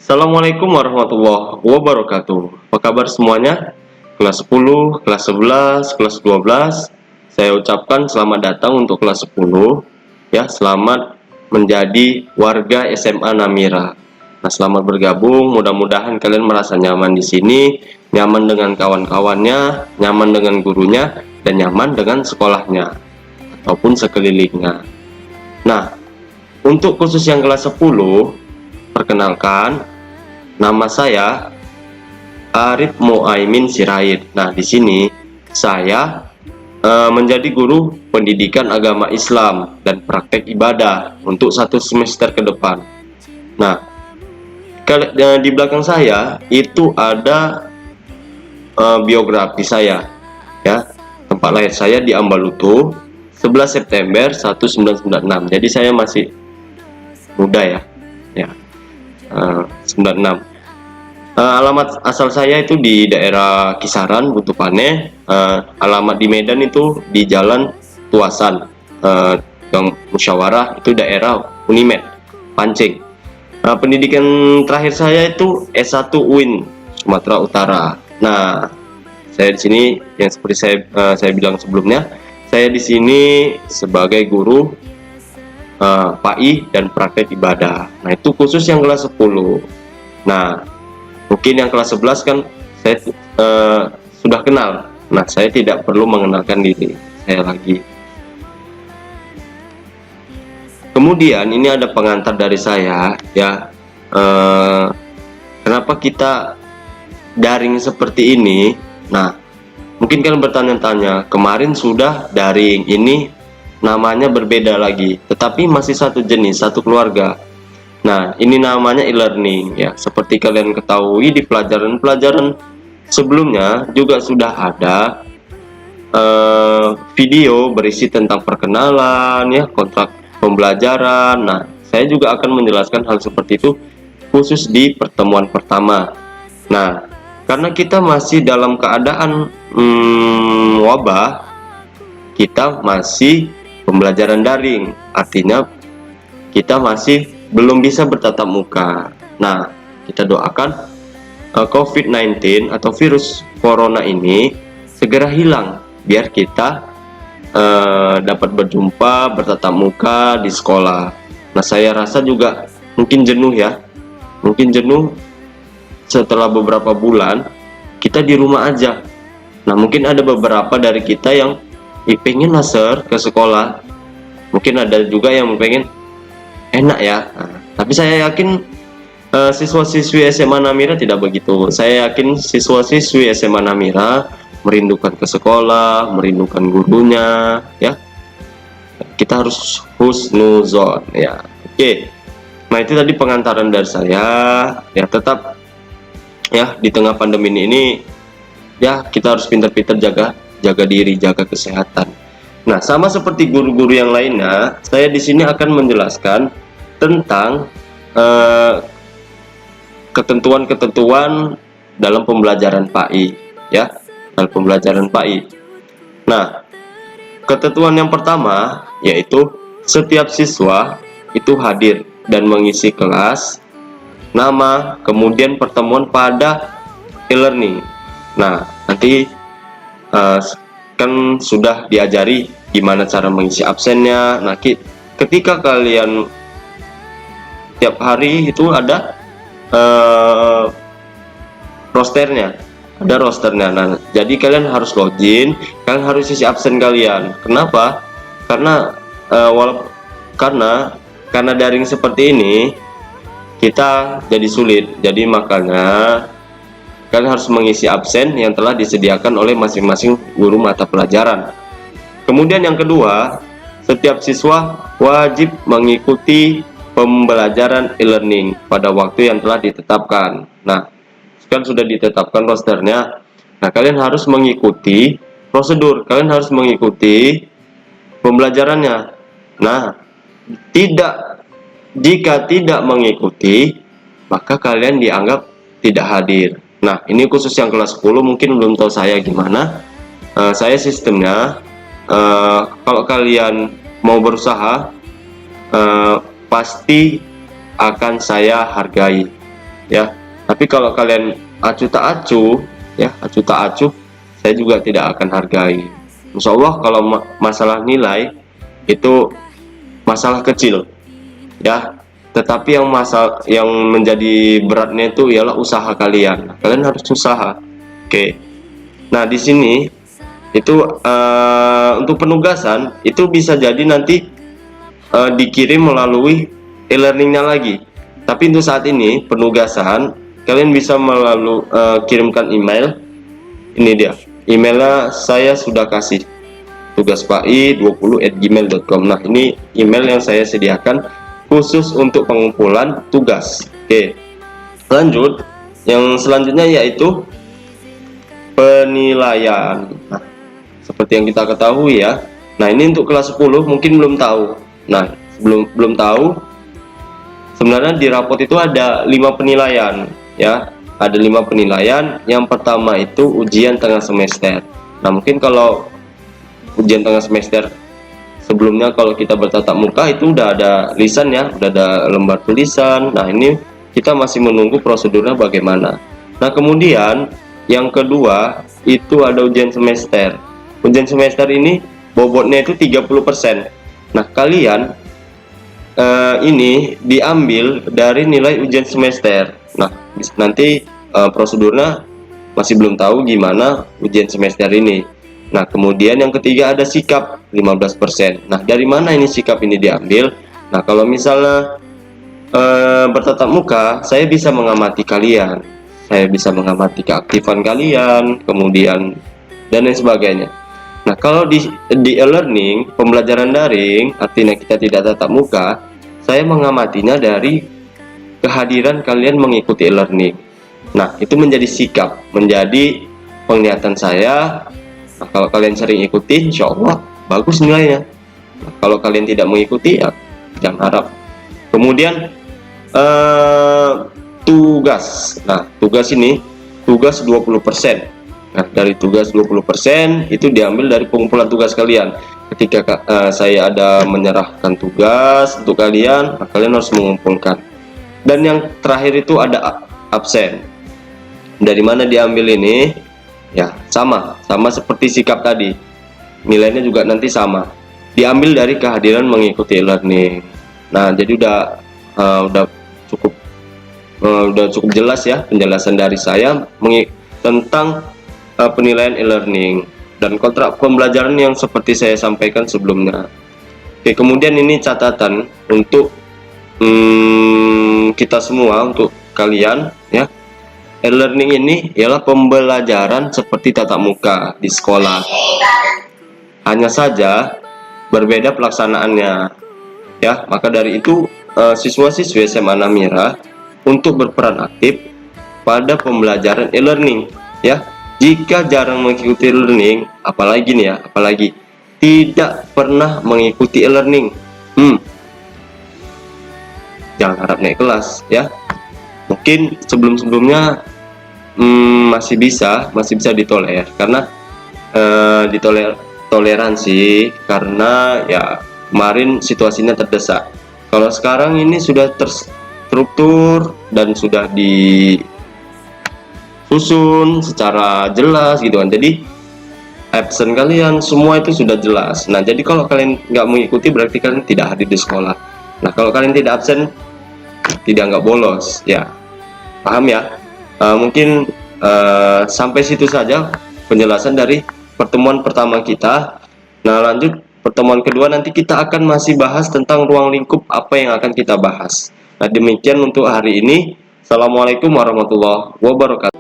Assalamualaikum warahmatullahi wabarakatuh. Apa kabar semuanya? Kelas 10, kelas 11, kelas 12. Saya ucapkan selamat datang untuk kelas 10. Ya, selamat menjadi warga SMA Namira. Nah, selamat bergabung. Mudah-mudahan kalian merasa nyaman di sini, nyaman dengan kawan-kawannya, nyaman dengan gurunya, dan nyaman dengan sekolahnya ataupun sekelilingnya. Nah, untuk khusus yang kelas 10, perkenalkan, nama saya Arif Muaimin Sirait. Nah, di sini saya menjadi guru pendidikan agama Islam dan praktek ibadah untuk 1 semester ke depan. Nah, di belakang saya itu ada biografi saya, ya. Tempat lahir saya di Ambalutu, 11 September 1996. Jadi saya masih muda ya, 96. Alamat asal saya itu di daerah Kisaran, Butupane. Alamat di Medan itu di Jalan Tuasan, Gang Musyawarah, itu daerah Unimed, Pancing. Pendidikan terakhir saya itu S1 UIN, Sumatera Utara. Nah, saya di sini yang seperti saya bilang sebelumnya, saya di sini sebagai guru PAI dan praktek ibadah. Nah, itu khusus yang kelas 10. Nah, mungkin yang kelas 11 kan saya sudah kenal. Nah, saya tidak perlu mengenalkan diri saya lagi. Kemudian ini ada pengantar dari saya, ya. Kenapa kita daring seperti ini? Nah, mungkin kalian bertanya-tanya, kemarin sudah daring, ini namanya berbeda lagi, tetapi masih satu jenis, satu keluarga. Nah, ini namanya e-learning, ya. Seperti kalian ketahui, di pelajaran-pelajaran sebelumnya juga sudah ada video berisi tentang perkenalan, ya, kontrak pembelajaran. Nah, saya juga akan menjelaskan hal seperti itu khusus di pertemuan pertama. Nah, karena kita masih dalam keadaan wabah, kita masih pembelajaran daring, artinya kita masih belum bisa bertatap muka. Nah, kita doakan COVID-19 atau virus corona ini segera hilang, biar kita dapat berjumpa, bertatap muka di sekolah. Nah, saya rasa juga mungkin jenuh ya, mungkin jenuh setelah beberapa bulan kita di rumah aja. Nah, mungkin ada beberapa dari kita yang pengen laser ke sekolah, mungkin ada juga yang pengen enak ya. Nah, tapi saya yakin siswa-siswi SMA Namira tidak begitu. Saya yakin siswa-siswi SMA Namira merindukan ke sekolah, merindukan gurunya, ya. Kita harus husnuzon, ya. Oke. Nah, itu tadi pengantaran dari saya. Ya, tetap ya, di tengah pandemi ini ya, kita harus pintar-pintar jaga diri, jaga kesehatan. Nah, sama seperti guru-guru yang lainnya, saya di sini akan menjelaskan tentang ketentuan-ketentuan dalam pembelajaran PAI, ya, dalam pembelajaran PAI. Nah, ketentuan yang pertama yaitu setiap siswa itu hadir dan mengisi kelas, nama, kemudian pertemuan pada e-learning. Nah, nanti kan sudah diajari gimana cara mengisi absennya. Nah, ketika kalian tiap hari itu ada rosternya, Nah, jadi kalian harus login, kalian harus isi absen kalian. Kenapa? Karena karena daring seperti ini kita jadi sulit. Jadi makanya kalian harus mengisi absen yang telah disediakan oleh masing-masing guru mata pelajaran. Kemudian yang kedua, setiap siswa wajib mengikuti pembelajaran e-learning pada waktu yang telah ditetapkan. Nah, kan sudah ditetapkan rosternya. Nah, kalian harus mengikuti prosedur, kalian harus mengikuti pembelajarannya. Nah, jika tidak mengikuti, maka kalian dianggap tidak hadir. Nah, ini khusus yang kelas 10, mungkin belum tahu saya gimana. Saya sistemnya, kalau kalian mau berusaha, pasti akan saya hargai. ya. Tapi kalau kalian acuh tak acuh, ya acuh tak acuh, saya juga tidak akan hargai. Insya Allah kalau masalah nilai itu masalah kecil, ya. Tetapi yang menjadi beratnya itu ialah usaha kalian. Kalian harus usaha. Oke. Nah, di sini itu untuk penugasan itu bisa jadi nanti dikirim melalui e-learningnya lagi. Tapi untuk saat ini penugasan kalian bisa melalui kirimkan email. Ini dia emailnya, saya sudah kasih tugaspai20@gmail.com. Nah, ini email yang saya sediakan khusus untuk pengumpulan tugas. Oke, lanjut. Yang selanjutnya yaitu penilaian. Nah, seperti yang kita ketahui ya. Nah, ini untuk kelas 10 mungkin belum tahu. Nah, belum tahu, sebenarnya di rapot itu ada 5 penilaian ya. Ada 5 penilaian. Yang pertama itu ujian tengah semester. Nah, mungkin kalau ujian tengah semester sebelumnya kalau kita bertatap muka itu udah ada lisan ya, udah ada lembar tulisan. Nah, ini kita masih menunggu prosedurnya bagaimana. Nah, kemudian yang kedua itu ada ujian semester. Ujian semester ini bobotnya itu 30%. Nah, kalian ini diambil dari nilai ujian semester. Nah, nanti prosedurnya masih belum tahu gimana ujian semester ini. Nah, kemudian yang ketiga ada sikap 15%. Nah, dari mana ini sikap ini diambil? Nah, kalau misalnya bertatap muka, saya bisa mengamati kalian, saya bisa mengamati keaktifan kalian, kemudian dan lain sebagainya. Nah, kalau di e-learning, pembelajaran daring, artinya kita tidak tatap muka, saya mengamatinya dari kehadiran kalian mengikuti e-learning. Nah, itu menjadi sikap, menjadi penglihatan saya. Nah, kalau kalian sering ikuti, insya Allah bagus nilainya. Nah, kalau kalian tidak mengikuti, ya jangan harap. Kemudian tugas. Nah, tugas ini tugas 20%. Nah, dari tugas 20% itu diambil dari pengumpulan tugas kalian. Ketika saya ada menyerahkan tugas untuk kalian, nah, kalian harus mengumpulkan. Dan yang terakhir itu ada absen. Dari mana diambil ini? Ya, sama seperti sikap tadi. Nilainya juga nanti sama. Diambil dari kehadiran mengikuti e-learning. Nah, jadi udah cukup jelas ya penjelasan dari saya tentang penilaian e-learning dan kontrak pembelajaran yang seperti saya sampaikan sebelumnya. Oke, kemudian ini catatan untuk kita semua, untuk kalian ya. E-learning ini ialah pembelajaran seperti tatap muka di sekolah. Hanya saja berbeda pelaksanaannya. Ya, maka dari itu siswa-siswi SMA Namira untuk berperan aktif pada pembelajaran e-learning ya. Jika jarang mengikuti e-learning, apalagi nih ya, apalagi tidak pernah mengikuti e-learning, jangan harap naik kelas ya. Mungkin sebelumnya masih bisa ditoler karena toleransi karena ya kemarin situasinya terdesak. Kalau sekarang ini sudah terstruktur dan sudah disusun secara jelas gitu kan. Jadi absen kalian semua itu sudah jelas. Nah, jadi kalau kalian nggak mengikuti berarti kalian tidak hadir di sekolah. Nah, kalau kalian tidak absen tidak nggak bolos ya. Paham ya? Mungkin sampai situ saja penjelasan dari pertemuan pertama kita. Nah, lanjut pertemuan kedua nanti kita akan masih bahas tentang ruang lingkup, apa yang akan kita bahas. Nah, demikian untuk hari ini. Assalamualaikum warahmatullahi wabarakatuh.